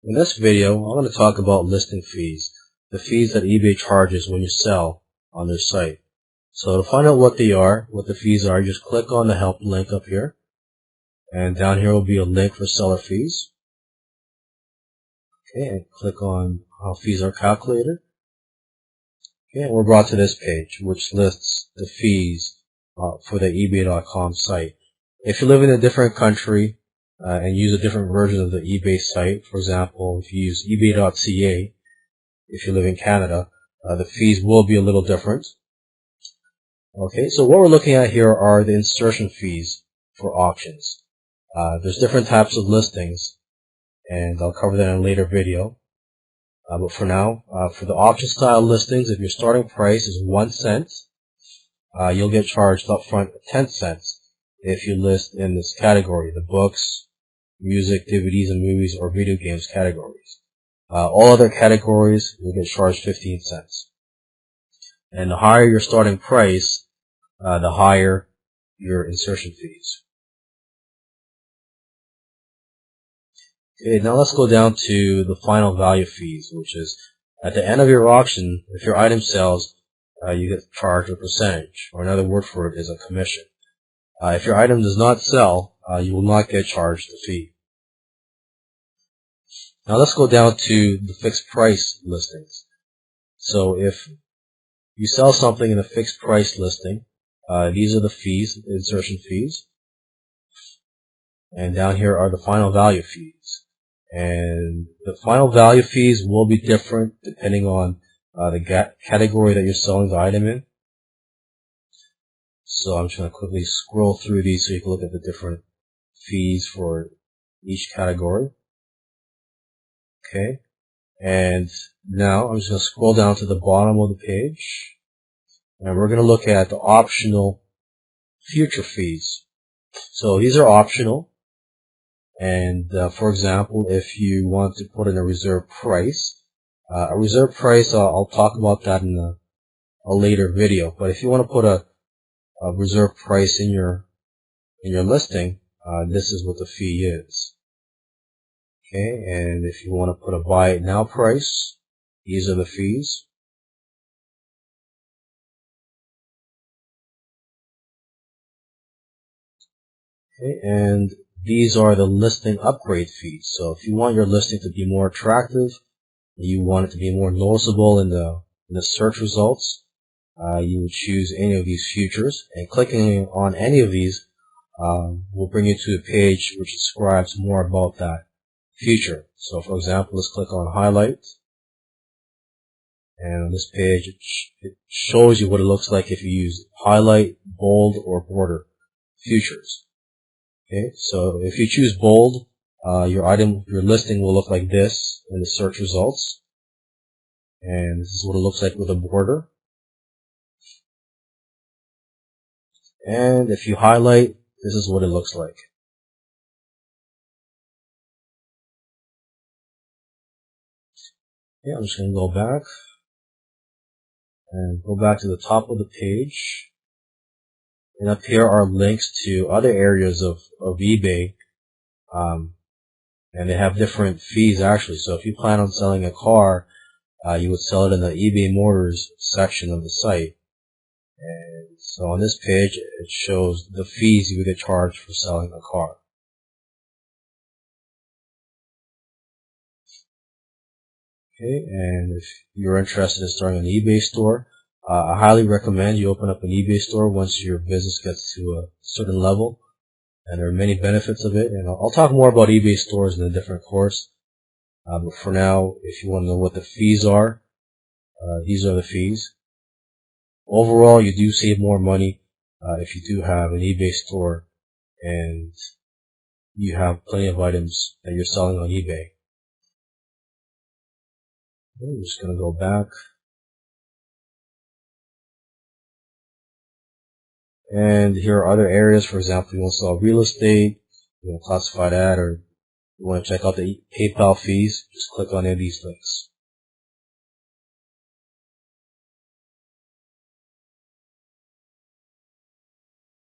In this video, I'm going to talk about listing fees, the fees that eBay charges when you sell on their site. So to find out what the fees are, just click on the help link up here, and down here will be a link for seller fees. Okay, and click on how fees are calculated. Okay, and we're brought to this page, which lists the fees for the ebay.com site. If you live in a different country and use a different version of the eBay site, for example, if you use ebay.ca, if you live in Canada, the fees will be a little different. Okay, so what we're looking at here are the insertion fees for auctions. There's different types of listings, and I'll cover that in a later video. But for now, for the auction style listings, if your starting price is 1 cent, you'll get charged upfront 10 cents if you list in this category, the books, music, DVDs and movies, or video games categories. All other categories will get charged 15 cents. And the higher your starting price, the higher your insertion fees. Okay, now let's go down to the final value fees, which is at the end of your auction, if your item sells, you get charged a percentage, or another word for it is a commission. If your item does not sell, you will not get charged the fee. Now let's go down to the fixed price listings. So if you sell something in a fixed price listing, these are the fees, the insertion fees. And down here are the final value fees. And the final value fees will be different depending on the category that you're selling the item in. So I'm just going to quickly scroll through these so you can look at the different fees for each category. Okay, and now I'm just going to scroll down to the bottom of the page, and we're going to look at the optional future fees. So these are optional, and for example, if you want to put in a reserve price, I'll talk about that in a later video. But if you want to put a reserve price in your listing, this is what the fee is. Okay, and if you want to put a buy it now price, these are the fees. Okay, and these are the listing upgrade fees. So if you want your listing to be more attractive, you want it to be more noticeable in the search results, you would choose any of these features, and clicking on any of these will bring you to a page which describes more about that feature. So for example, let's click on highlight, and on this page it shows you what it looks like if you use highlight, bold, or border features. Okay, so if you choose bold, your listing will look like this in the search results, and this is what it looks like with a border. And if you highlight, this is what it looks like. Okay, I'm just going to go back to the top of the page. And up here are links to other areas of eBay. And they have different fees actually. So if you plan on selling a car, you would sell it in the eBay Motors section of the site. And so on this page, it shows the fees you would get charged for selling a car. Okay, and if you're interested in starting an eBay store, I highly recommend you open up an eBay store once your business gets to a certain level. And there are many benefits of it, and I'll talk more about eBay stores in a different course. But for now, if you want to know what the fees are, these are the fees. Overall, you do save more money if you do have an eBay store and you have plenty of items that you're selling on eBay. I'm just going to go back. And here are other areas. For example, you want to sell real estate, you want to classify that, or you want to check out the PayPal fees, just click on any of these links.